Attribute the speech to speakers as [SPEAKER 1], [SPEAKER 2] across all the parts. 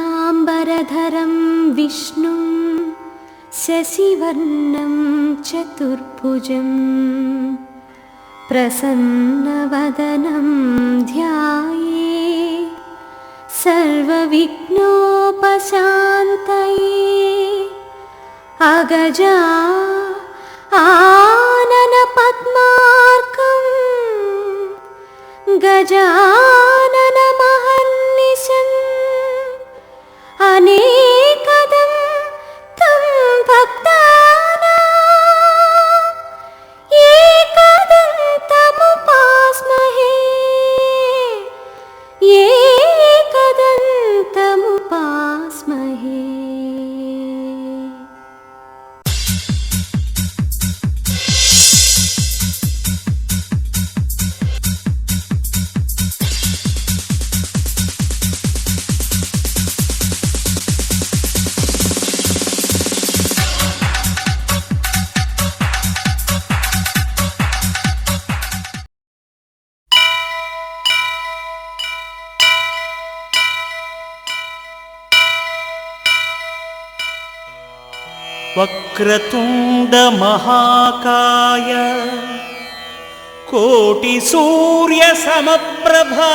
[SPEAKER 1] శుక్లాంబరధరం విష్ణుం శశివర్ణం చతుర్భుజం ప్రసన్నవదనం ధ్యాయే సర్వవిఘ్నోపశాంతయే అగజా ఆనన పద్మార్కం గజానన మహర్నిశం అనేకదం తం భక్తానాం ఏకదంతముపాస్మహే ఏకదంతముపాస్మహే.
[SPEAKER 2] వక్రతుండ మహాకాయ కోటి సూర్య సమప్రభా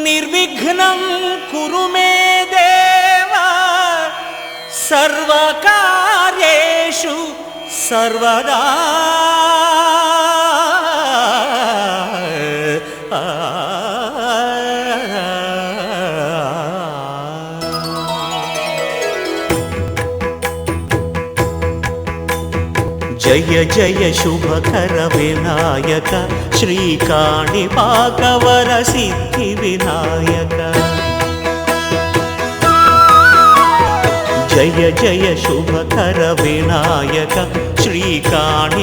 [SPEAKER 2] నిర్విఘ్నం కురు మే దేవ సర్వకార్యేషు సర్వదా. జయ జయ శుభకర వినాయక శ్రీకాణిపాకవర సిద్ధి వినాయక. జయ జయ శుభకర వినాయక శ్రీకాణిపాకవర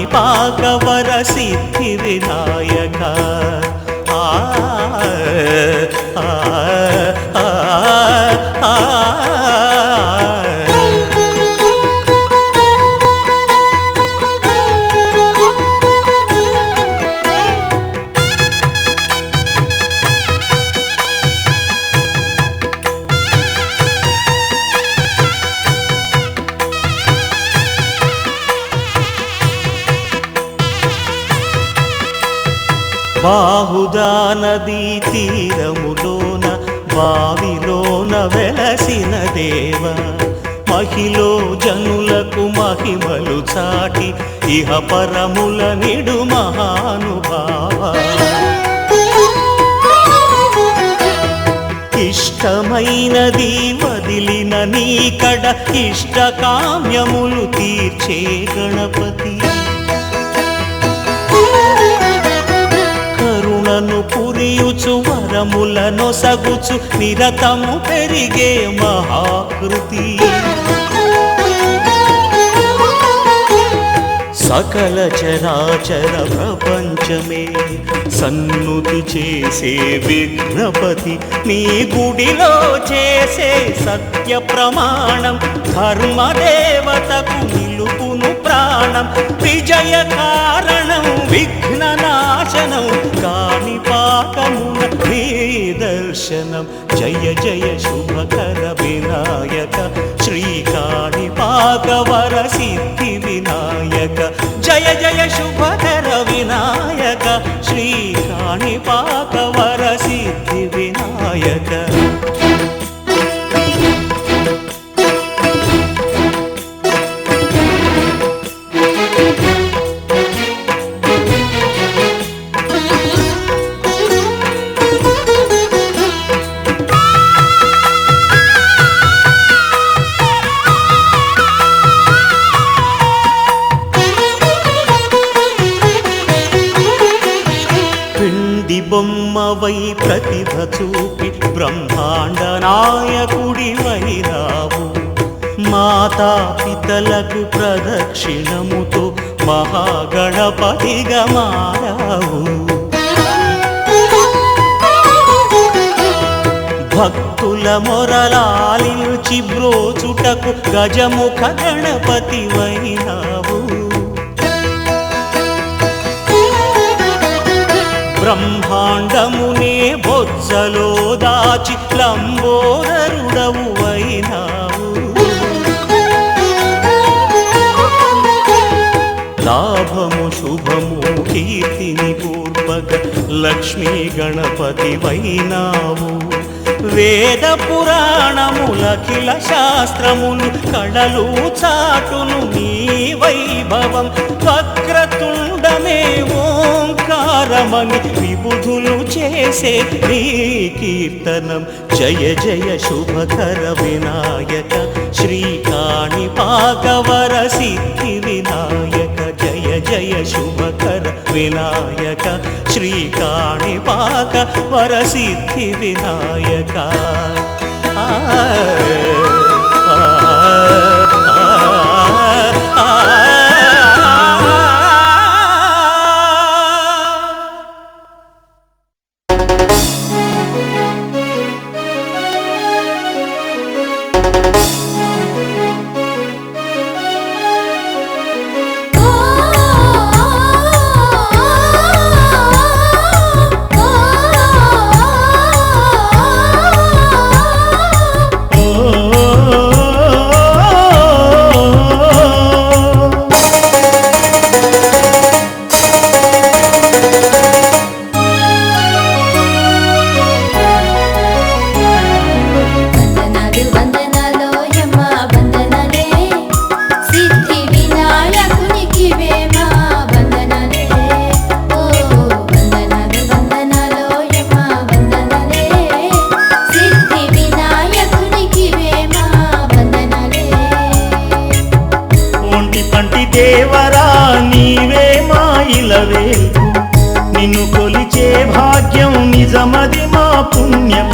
[SPEAKER 2] సిద్ధి వినాయక. ఆ ఆ ఆ ఆ బాహుదా నదీ తీరములోన బావిలోన వెలసిన దేవ మహిలో జనులకు మహిమలు చాటి ఇహ పరముల నిడు మహానుభావ. ఇష్టమైనది వదిలిన నీకడ ఇష్ట కామ్యములు తీర్చే గణపతి. కరుణను పురియుచు వరములను సగుచు నిరతము పెరిగే మహాకృతి. సకల చరాచర ప్రపంచమే సన్నుతి చేసే విఘ్నపతి. నీ గుడిలో చేసే సత్య ప్రమాణం ధర్మదేవతకు నిలుపును ప్రాణం. విజయ కారణం విఘ్న నాశనం కాణిపాకమున నీ దర్శనం. జయ జయ శుభకర వినాయక శ్రీకాణిపాకవర సిద్ధి వినాయక. జయ జయ శుభకర వినాయక శ్రీకాణిపాకవర సిద్ధి వినాయక. బొమ్మవై ప్రతిభ చూపి బ్రహ్మాండ నాయకుడి వైరావు. మాతా పితలకు ప్రదక్షిణముతో మహాగణపతిగా మారావు. భక్తుల భక్తుల మొరలాలించి బ్రోచుటకు గజముఖ గణపతి వైనావు. బ్రహ్మాండమునే బొజ్జలో దాచి లంబోదరుడవు వైనావు. లాభము శుభము కీర్తిని పూర్వక లక్ష్మీ గణపతి వైనావు. వేద పురాణములఖిల శాస్త్రములు కళలు చాటును నీ వైభవం. వక్రతుండమే ఓంకారమని విబుధులు చేసే నీ కీర్తనం. జయ జయ శుభకర వినాయక శ్రీకాణిపాకవర సిద్ధి వినాయక. జయ జయ శుభకర వినాయక శ్రీకాణిపాకవర సిద్ధి వినాయక.
[SPEAKER 3] దేవరా నీవే మా ఇలవేల్పు. నిన్ను కొలిచే భాగ్యం నిజమది మా పుణ్యం.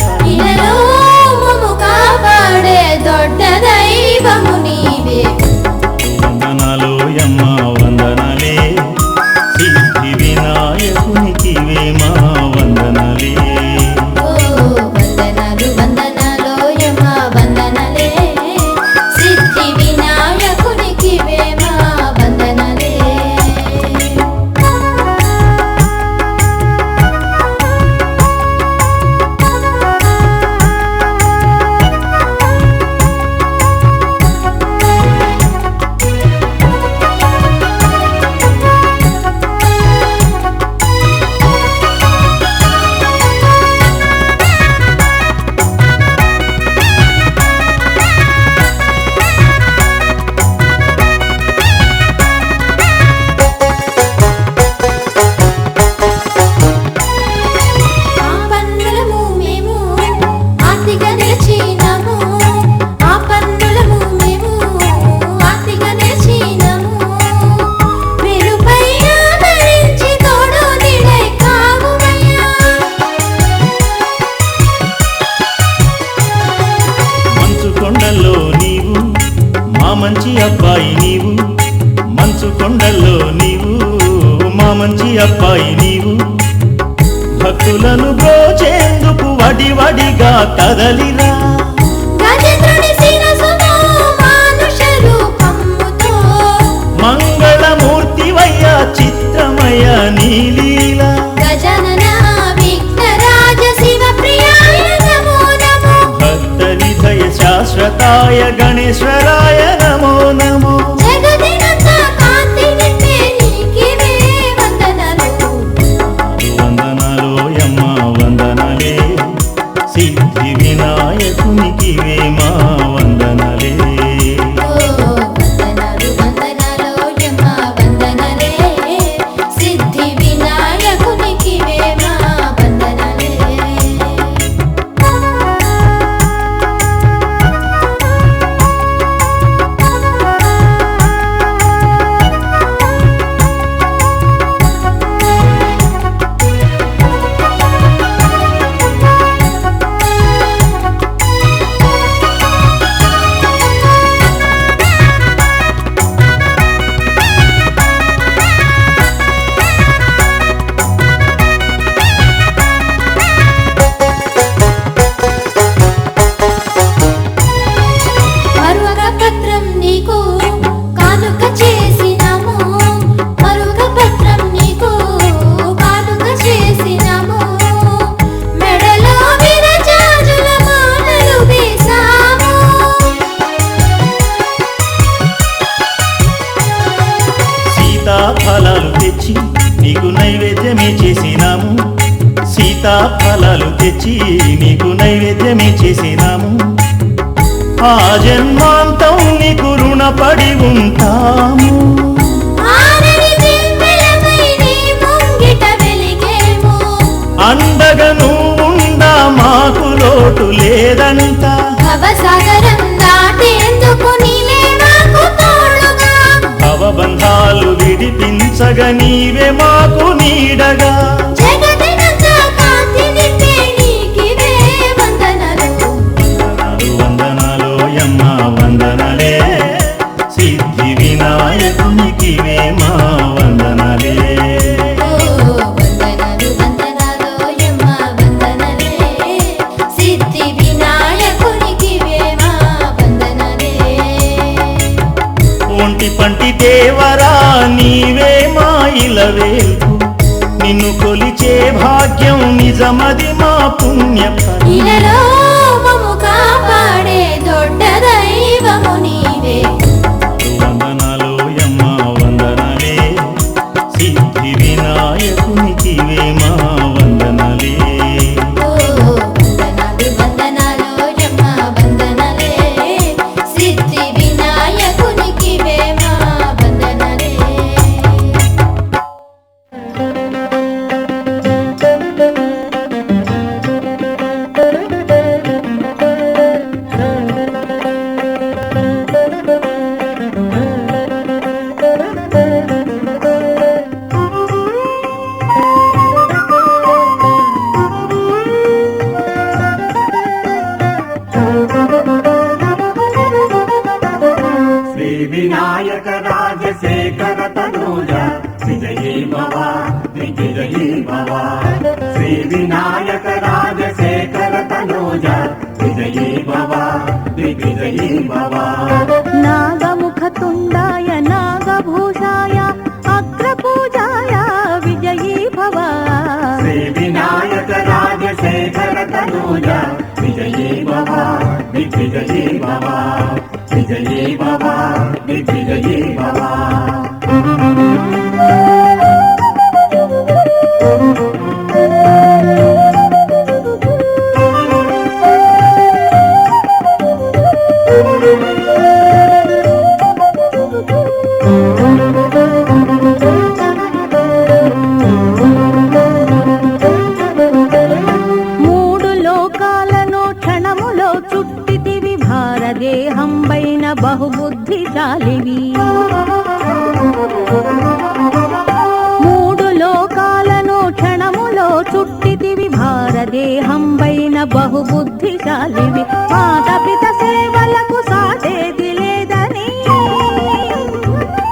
[SPEAKER 1] కాపాడే దొడ్డ దైవము నీవే.
[SPEAKER 3] వందనాలోయమ్మ వందనాలే సిద్ధి వినాయకునికివే మా వందనాలే.
[SPEAKER 1] వందనాలు వందనాలోయమ్మ వందనాలే సిద్ధి వినాయకునికివే మా వందనాలే.
[SPEAKER 3] మంచి అబ్బాయి నీవు, మంచు కొండల్లో నీవు మా మంచి అబ్బాయి నీవు. భక్తులను బ్రోచేందుకు వడివడిగా కదలిరా. మంగళమూర్తివయ్య చిత్రమయ నీలీల. భక్త విధయ శాశ్వతాయ గణేశ్వరాయ నమో నమో. వందనాలోయమ్మ వందనాలే సిద్ధి వినాయకునికివే మా వందనాలే. సీతాఫలాలు తెచ్చి నీకు నైవేద్యమే చేసినాము. ఆ జన్మాంతం నీకు రుణపడి ఉంటాము.
[SPEAKER 1] ఆరని దివ్వెలపై నీ ముంగిట వెలిగేము.
[SPEAKER 3] అండగా నువ్వుండా మాకు లోటు లేదంట.
[SPEAKER 1] భవసాగరం దాటేందుకు నీవే మాకు తోడుగా.
[SPEAKER 3] భవబంధాలు విడిపించగా నీవే మాకు నీడగా.
[SPEAKER 1] జగతినంతా కాంతి నింపే నీకివే వందనాలు.
[SPEAKER 3] వందనాలు యమ్మ వందనలే, సిద్ధి వినాయకునికివే మా వందనలే.
[SPEAKER 1] ఓ వందనాలు వందనాలు యమ్మ వందనలే, సిద్ధి వినాయకునికివే మా వందనలే.
[SPEAKER 3] ఒంటి పంటి దేవరా నీవే మా ఇలవేల్పు, నిన్ను కొలిచే భాగ్యం నిజమది మా పుణ్యఫలం.
[SPEAKER 1] ఇలలో మమ్ము కాపాడే దొడ్డ దైవము నీవే.
[SPEAKER 3] వందనాలు యమ్మ వందనలే, సిద్ధి వినాయకునికివే మా వందనలే.
[SPEAKER 1] ఓ వందనాలు వందనాలు యమ్మ వందనలే, సిద్ధి వినాయకునికివే మా వందనలే.
[SPEAKER 4] శ్రీ వినాయక రాజశేఖర తనూజ విజయీ భవ దిగ్విజయీ భవ. శ్రీ వినాయక రాజశేఖర తనూజ విజయీ భవ దిగ్విజయీ భవ.
[SPEAKER 5] నాగముఖతుండాయ నాగభూషాయ అగ్రపూజాయ విజయీ భవ.
[SPEAKER 4] శ్రీ వినాయక రాజశేఖర తనూజ విజయీ భవ దిగ్విజయీ భవ. విజయీ భవ దిగ్విజయీ భవ.
[SPEAKER 5] మూడు లోకాలను క్షణములో చుట్టితివి, భారదేహంబైన బహుబుద్ధిశాలివి. మూడు లోకాలను క్షణములో చుట్టితివి, భారదేహంబైన బహుబుద్ధిశాలివి. మాతపిత సేవలకు సాటేది లేదని,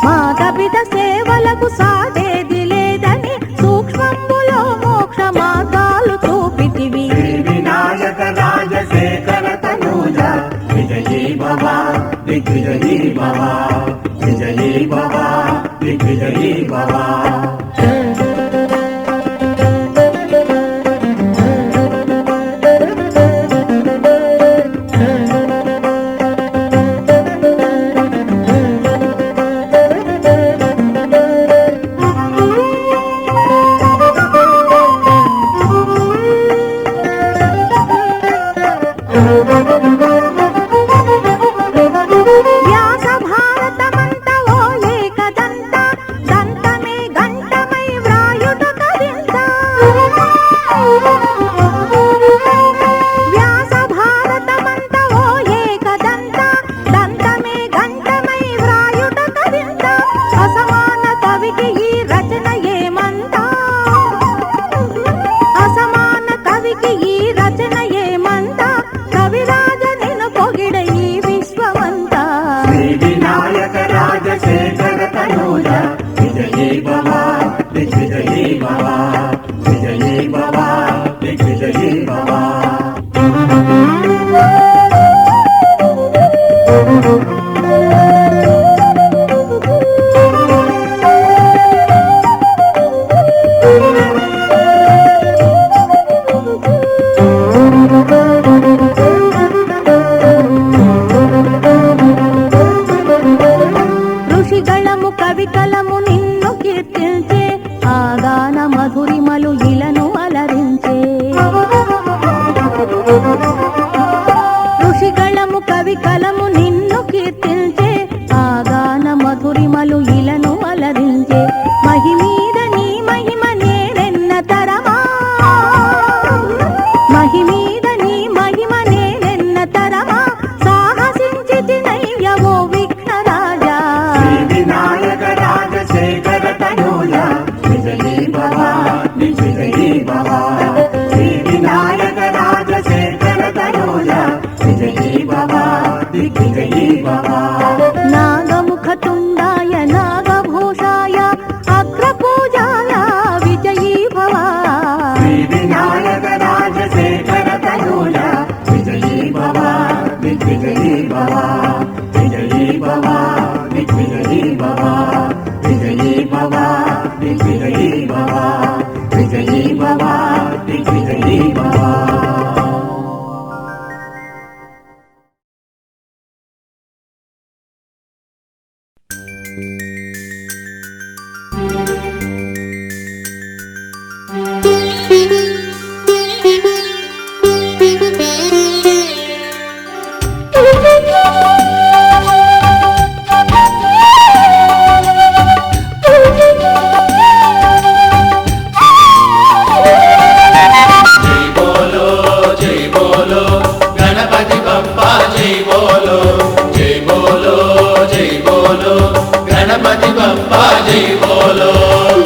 [SPEAKER 5] మాతపిత సేవలకు సాటేది లేదని సూక్ష్మంబులో మోక్ష మార్గాలు చూపితివి.
[SPEAKER 4] శ్రీ వినాయక రాజశేఖర తనూజ విజయీ భవ దిగ్విజయీ భవ. విజయీ భవ దిగ్విజయీ భవ.
[SPEAKER 5] వ్యాస భారతమంత ఓ ఏకదంత, దంతమే గంటమై వ్రాయుట కవింత. వ్యాస భారతమంత ఓ ఏకదంత, దంతమే గంటమై వ్రాయుట కవింత. అసమాన కవికి ఈ రచన ఏమంత, అసమాన కవికి ఈ రచన ఏమంత. కవిరాజ నిన్ను పొగిడ ఈ విశ్వమంతా.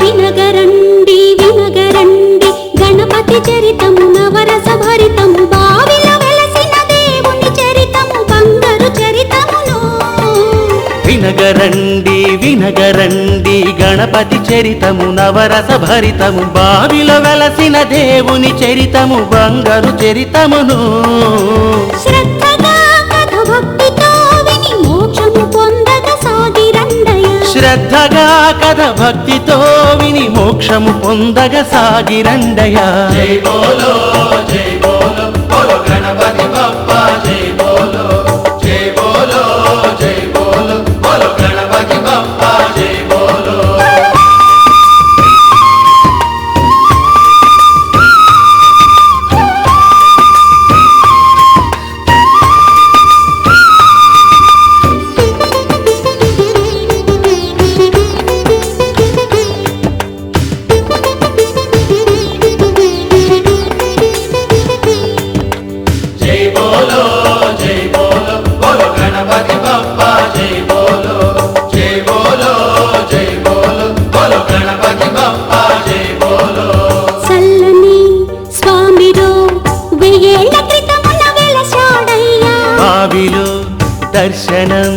[SPEAKER 6] వినగరండి వినగరండి గణపతి చరితము నవరస భరితము బావిలో వెలసిన దేవుని చరితము బంగారు చరితమును
[SPEAKER 2] వినగరండి వినగరండి గణపతి చరితము నవరస భరితము బావిలో వెలసిన దేవుని చరితము బంగారు చరితమును
[SPEAKER 6] శ్రద్ధగా కథ భక్తితో విని మోక్షము పొందగ సాగిరండయ
[SPEAKER 2] శ్రద్ధగా కథ భక్తితో విని మోక్షము పొందగ సాగిరండయ
[SPEAKER 3] జై బోలో బోలో గణపతి బప్పా జై బోలో బోలో బోలో గణపతి బప్పా జై బోలో జై బోలో బోలో గణపతి బప్పా జై బోలో బోలో గణపతి బప్పా జై బోలో
[SPEAKER 6] చల్లని స్వామిరో వెయ్యేళ్ల క్రితమున వెలసాడయ్యా
[SPEAKER 2] బావిలో దర్శనం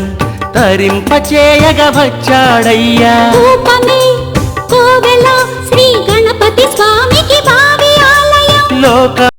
[SPEAKER 2] తరింపచేయగ వచ్చాడయ్యా
[SPEAKER 6] రూపమే కోవెల శ్రీ గణపతి స్వామికి బావి ఆలయం
[SPEAKER 2] లోక